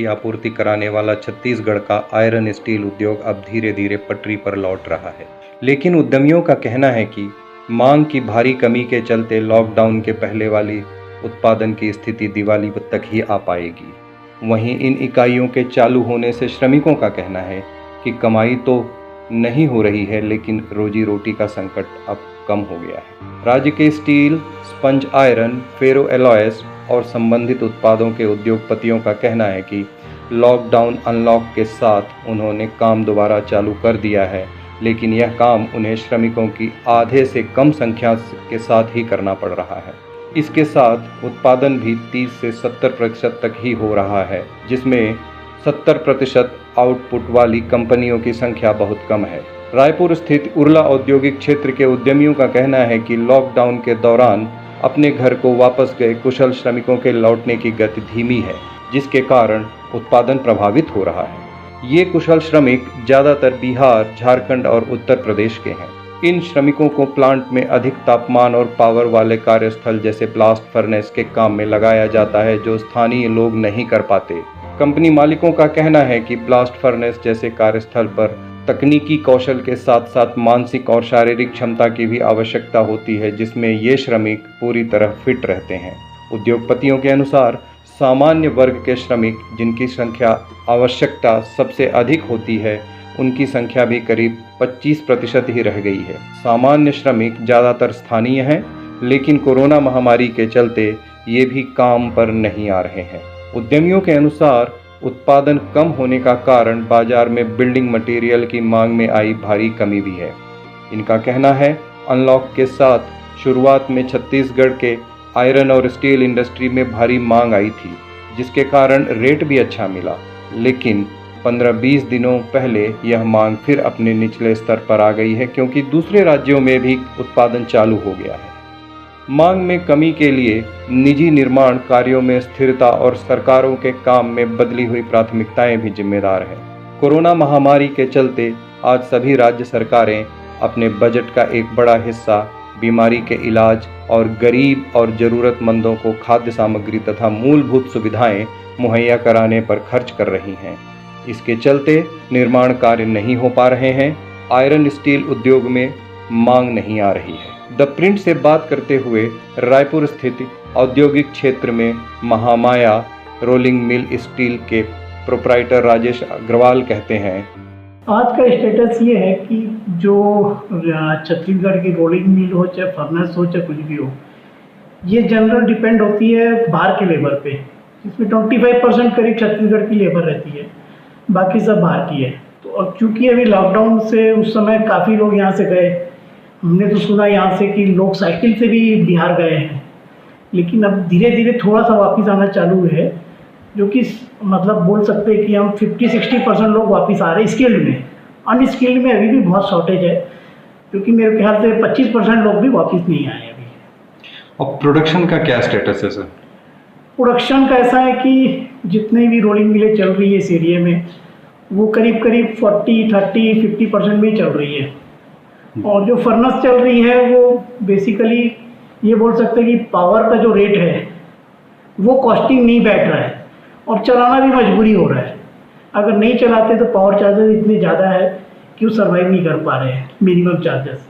की आपूर्ति कराने वाला छत्तीसगढ़ का आयरन स्टील उद्योग अब धीरे धीरे पटरी पर लौट रहा है। लेकिन उद्यमियों का कहना है कि मांग की भारी कमी के चलते लॉकडाउन के पहले वाली उत्पादन की स्थिति दिवाली तक ही आ पाएगी। वहीं इन इकाइयों के चालू होने से श्रमिकों का कहना है कि कमाई तो नहीं हो रही है, लेकिन रोजी रोटी का संकट अब कम हो गया है। राज्य के स्टील, स्पंज आयरन, फेरो एलॉयस और संबंधित उत्पादों के उद्योगपतियों का कहना है कि लॉकडाउन अनलॉक के साथ उन्होंने काम दोबारा चालू कर दिया है, लेकिन यह काम उन्हें श्रमिकों की आधे से कम संख्या के साथ ही करना पड़ रहा है। इसके साथ उत्पादन भी 30 से 70% तक ही हो रहा है, जिसमें 70% आउटपुट वाली कंपनियों की संख्या बहुत कम है। रायपुर स्थित उरला औद्योगिक क्षेत्र के उद्यमियों का कहना है कि लॉकडाउन के दौरान अपने घर को वापस गए कुशल श्रमिकों के लौटने की गति धीमी है, जिसके कारण उत्पादन प्रभावित हो रहा है। ये कुशल श्रमिक ज़्यादातर बिहार, झारखंड और उत्तर प्रदेश के हैं। इन श्रमिकों को प्लांट में अधिक तापमान और पावर वाले कार्यस्थल जैसे ब्लास्ट फर्नेस के काम में लगाया जाता है, जो स्थानीय लोग नहीं कर पाते। कंपनी मालिकों का कहना है कि ब्लास्ट फर्नेस जैसे कार्यस्थल पर तकनीकी कौशल के साथ साथ मानसिक और शारीरिक क्षमता की भी आवश्यकता होती है, जिसमें ये श्रमिक पूरी तरह फिट रहते हैं। उद्योगपतियों के अनुसार सामान्य वर्ग के श्रमिक, जिनकी संख्या आवश्यकता सबसे अधिक होती है, उनकी संख्या भी करीब 25% ही रह गई है। सामान्य श्रमिक ज़्यादातर स्थानीय हैं, लेकिन कोरोना महामारी के चलते ये भी काम पर नहीं आ रहे हैं। उद्यमियों के अनुसार उत्पादन कम होने का कारण बाजार में बिल्डिंग मटेरियल की मांग में आई भारी कमी भी है। इनका कहना है अनलॉक के साथ शुरुआत में छत्तीसगढ़ के आयरन और स्टील इंडस्ट्री में भारी मांग आई थी, जिसके कारण रेट भी अच्छा मिला, लेकिन 15-20 दिनों पहले यह मांग फिर अपने निचले स्तर पर आ गई है, क्योंकि दूसरे राज्यों में भी उत्पादन चालू हो गया है। मांग में कमी के लिए निजी निर्माण कार्यों में स्थिरता और सरकारों के काम में बदली हुई प्राथमिकताएं भी जिम्मेदार हैं। कोरोना महामारी के चलते आज सभी राज्य सरकारें अपने बजट का एक बड़ा हिस्सा बीमारी के इलाज और गरीब और ज़रूरतमंदों को खाद्य सामग्री तथा मूलभूत सुविधाएं मुहैया कराने पर खर्च कर रही हैं। इसके चलते निर्माण कार्य नहीं हो पा रहे हैं। आयरन स्टील उद्योग में मांग नहीं आ रही है। द प्रिंट से बात करते हुए रायपुर स्थित औद्योगिक क्षेत्र में महामाया रोलिंग मिल स्टील के प्रोप्राइटर राजेश अग्रवाल कहते हैं, आज का स्टेटस ये है कि जो छत्तीसगढ़ की रोलिंग मिल हो, चाहे फर्नेस हो, चाहे कुछ भी हो, ये जनरल डिपेंड होती है बाहर के लेबर पे, जिसमें 25% करीब छत्तीसगढ़ की लेबर रहती है, बाकी सब बाहर की है। तो अब चूँकि अभी लॉकडाउन से उस समय काफ़ी लोग यहाँ से गए, हमने तो सुना यहाँ से कि लोग साइकिल से भी बिहार गए हैं, लेकिन अब धीरे धीरे थोड़ा सा वापस आना चालू है, जो कि मतलब बोल सकते हैं कि हम 50-60% लोग वापस आ रहे हैं स्किल्ड में। अनस्किल्ड में अभी भी बहुत शॉर्टेज है, क्योंकि मेरे ख्याल से 25% लोग भी वापस नहीं आए अभी। और प्रोडक्शन का क्या स्टेटस है सर? प्रोडक्शन का ऐसा है कि जितने भी रोलिंग मिलें चल रही है इस एरिया में, वो करीब 40, 30, 50% में ही चल रही है। और जो फर्नेस चल रही है वो बेसिकली ये बोल सकते हैं कि पावर का जो रेट है वो कॉस्टिंग नहीं बैठ रहा है और चलाना भी मजबूरी हो रहा है। अगर नहीं चलाते तो पावर चार्जेस इतने ज़्यादा है कि वो सर्वाइव नहीं कर पा रहे हैं, मिनिमम चार्जेस।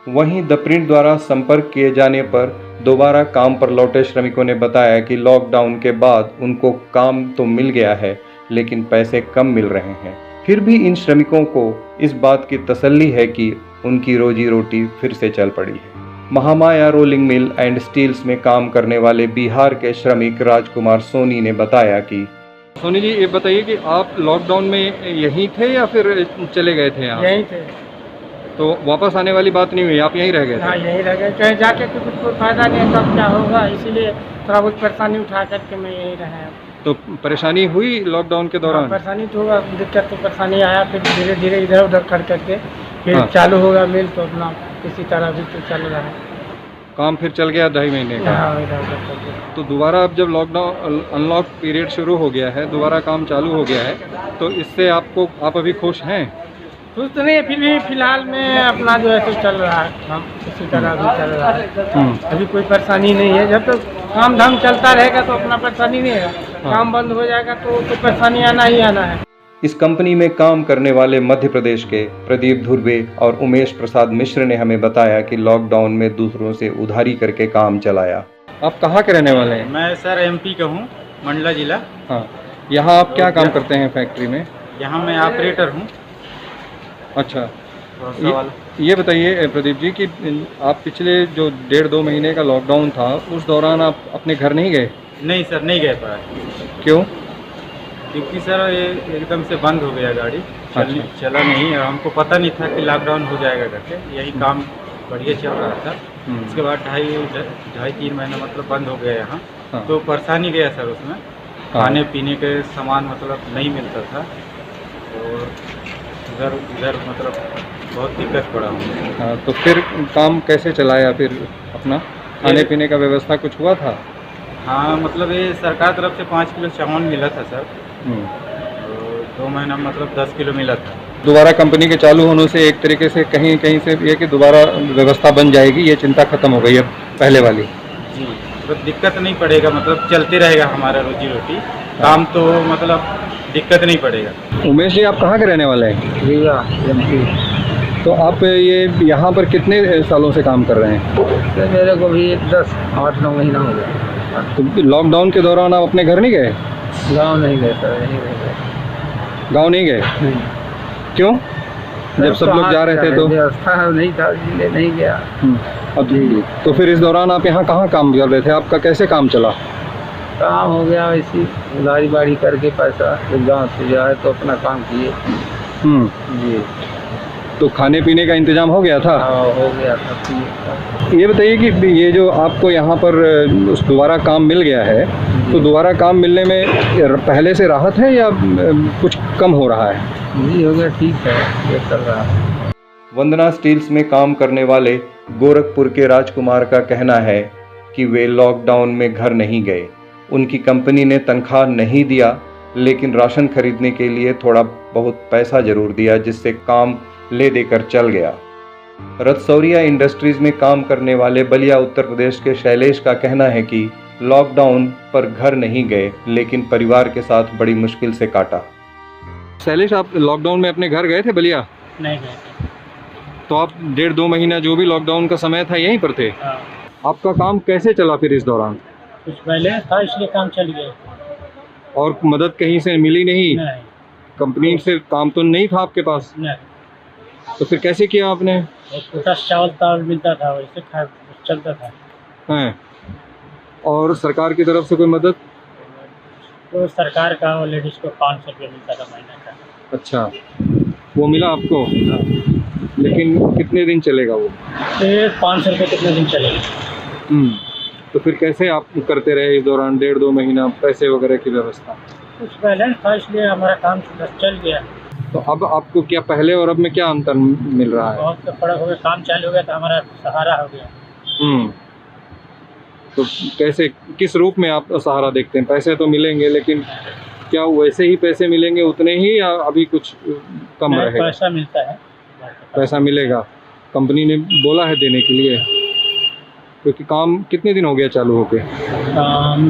वहीं द प्रिंट द्वारा संपर्क किए जाने पर दोबारा काम पर लौटे श्रमिकों ने बताया कि लॉकडाउन के बाद उनको काम तो मिल गया है, लेकिन पैसे कम मिल रहे हैं। फिर भी इन श्रमिकों को इस बात की तसल्ली है कि उनकी रोजी रोटी फिर से चल पड़ी है। Mahamaya rolling mill and steels में काम करने वाले बिहार के श्रमिक राजकुमार सोनी ने बताया कि सोनी जी, ये बताइए कि आप लॉकडाउन में यहीं थे या फिर चले गए थे यहाँ? यहीं थे। तो वापस आने वाली बात नहीं हुई, आप यहीं रह गए थे? हाँ, यहीं रह गए। कहीं जाके तो कुछ कोई फायदा नहीं है, तब क्या होगा, इसीलिए थोड़ा बहुत परेशानी उठा करके मैं यहीं रहा। तो परेशानी हुई लॉकडाउन के दौरान? परेशानी तो हुआ, दिक्कत तो परेशानी आया, फिर धीरे धीरे इधर उधर कर करके फिर चालू होगा मिल, तो अपना किसी तरह भी तो चल रहा है। काम फिर चल गया 2.5 महीने का? हाँ, इधर उधर कर दिया। तो दोबारा अब जब लॉकडाउन अनलॉक पीरियड शुरू हो गया है, दोबारा काम चालू हो गया है, तो इससे आप अभी खुश हैं? खुश तो नहीं, फिर भी फिलहाल में अपना जो है तो चल रहा है, हम इसी तरह भी चल रहा है। अभी कोई परेशानी नहीं है। जब तक काम धाम चलता रहेगा तो अपना परेशानी नहीं है। काम बंद हो जाएगा तो परेशानी आना ही आना है। इस कंपनी में काम करने वाले मध्य प्रदेश के प्रदीप धुर्वे और उमेश प्रसाद मिश्र ने हमें बताया कि लॉकडाउन में दूसरों से उधारी करके काम चलाया। आप कहाँ के रहने वाले हैं? मैं सर एमपी का हूँ, मंडला जिला। हाँ, यहाँ आप क्या काम करते हैं फैक्ट्री में? यहाँ मैं ऑपरेटर हूँ। अच्छा, ये बताइए प्रदीप जी कि आप पिछले जो 1.5-2 महीने का लॉकडाउन था उस दौरान आप अपने घर नहीं गए? नहीं सर, नहीं गए पाए। क्यों? क्योंकि सर ये एकदम से बंद हो गया, गाड़ी चला नहीं और हमको पता नहीं था कि लॉकडाउन हो जाएगा करके। यही काम बढ़िया चल रहा था। उसके बाद 2.5-3 महीना मतलब बंद हो गया यहाँ। हाँ। तो परेशानी गया सर उसमें। खाने पीने के सामान मतलब नहीं मिलता था और इधर मतलब बहुत दिक्कत पड़ा हमें। हाँ, तो फिर काम कैसे चलाया फिर अपना? खाने पीने का व्यवस्था कुछ हुआ था? हाँ, मतलब ये सरकार तरफ से 5 किलो चावल मिला था सर। और 2 महीना मतलब 10 किलो मिला था। दोबारा कंपनी के चालू होने से एक तरीके से कहीं कहीं से ये कि दोबारा व्यवस्था बन जाएगी, ये चिंता खत्म हो गई अब पहले वाली। जी, तो दिक्कत नहीं पड़ेगा, मतलब चलते रहेगा हमारा रोजी रोटी। काम तो मतलब दिक्कत नहीं पड़ेगा। उमेश जी, आप कहाँ के रहने वाले हैं? तो आप ये यहाँ पर कितने सालों से काम कर रहे हैं? मेरे को भी 10-8-9 महीना हो गया। तो लॉकडाउन के दौरान आप अपने घर नहीं गए? गाँव नहीं गए सर, यहीं रह गए। गाँव नहीं गए? क्यों? जब सब लोग जा रहे थे तो व्यवस्था नहीं था, इसलिए नहीं गया। अब तो फिर इस दौरान आप यहाँ कहाँ काम कर रहे थे? आपका कैसे काम चला? काम हो गया इसी उधारी बाड़ी करके पैसा गाँव से जाए तो अपना काम किए। जी, तो खाने पीने का इंतजाम हो गया था? हो गया था। ये बताइए कि ये जो आपको यहाँ पर दोबारा काम मिल गया है, तो दोबारा काम मिलने में पहले से राहत है या कुछ कम हो रहा है? जी, हो गया, ठीक है, ये चल रहा है। वंदना स्टील्स में काम करने वाले गोरखपुर के राजकुमार का कहना है कि वे लॉकडाउन में घर नहीं गए। उनकी कंपनी ने तनख्वाह नहीं दिया, लेकिन राशन खरीदने के लिए थोड़ा बहुत पैसा जरूर दिया, जिससे काम ले देकर चल गया। रतसौरिया इंडस्ट्रीज में काम करने वाले बलिया उत्तर प्रदेश के शैलेश का कहना है कि लॉकडाउन पर घर नहीं गए, लेकिन परिवार के साथ बड़ी मुश्किल से काटा। शैलेश, आप लॉकडाउन में अपने घर गए थे बलिया? नहीं गए। तो आप 1.5-2 महीना जो भी लॉकडाउन का समय था यहीं पर थे? हाँ। आपका काम कैसे चला फिर इस दौरान? कुछ पहले था इसलिए काम चल गया। और मदद कहीं से मिली नहीं? नहीं। कंपनी से काम तो नहीं था आपके पास? नहीं। तो फिर कैसे किया आपने? पोटास चावल मिलता था, वैसे चलता था। हैं, और सरकार की तरफ से कोई मदद? तो सरकार का लेडीज को 500 रुपये मिलता था महीने का। अच्छा, वो मिला आपको? लेकिन कितने दिन चलेगा वो? 500 रुपये कितने दिन चलेगा? तो फिर कैसे आप करते रहे इस दौरान 1.5-2 महीना, पैसे वगैरह की व्यवस्था? कुछ बैलेंस था इसलिए हमारा काम चल गया। तो अब आपको क्या पहले और अब में क्या अंतर मिल रहा है? बहुत फर्क हो गया, काम चालू हो गया तो हमारा सहारा हो गया। तो कैसे, किस रूप में आप सहारा देखते हैं? पैसे तो मिलेंगे, लेकिन क्या वैसे ही पैसे मिलेंगे उतने ही, या अभी कुछ कम रहेगा? पैसा मिलता है। पैसा मिलेगा, कंपनी ने बोला है देने के लिए? क्योंकि काम कितने दिन हो गया चालू होके? काम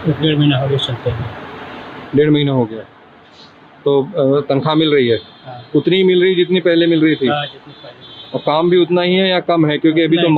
1.5 महीना हो गया चलते हैं। 1.5 महीना हो गया। तो तनख्वाह मिल रही है? हाँ। उतनी ही मिल रही जितनी पहले मिल रही थी? हाँ, जितनी पहले। और काम भी उतना ही है या कम है? क्योंकि अभी तो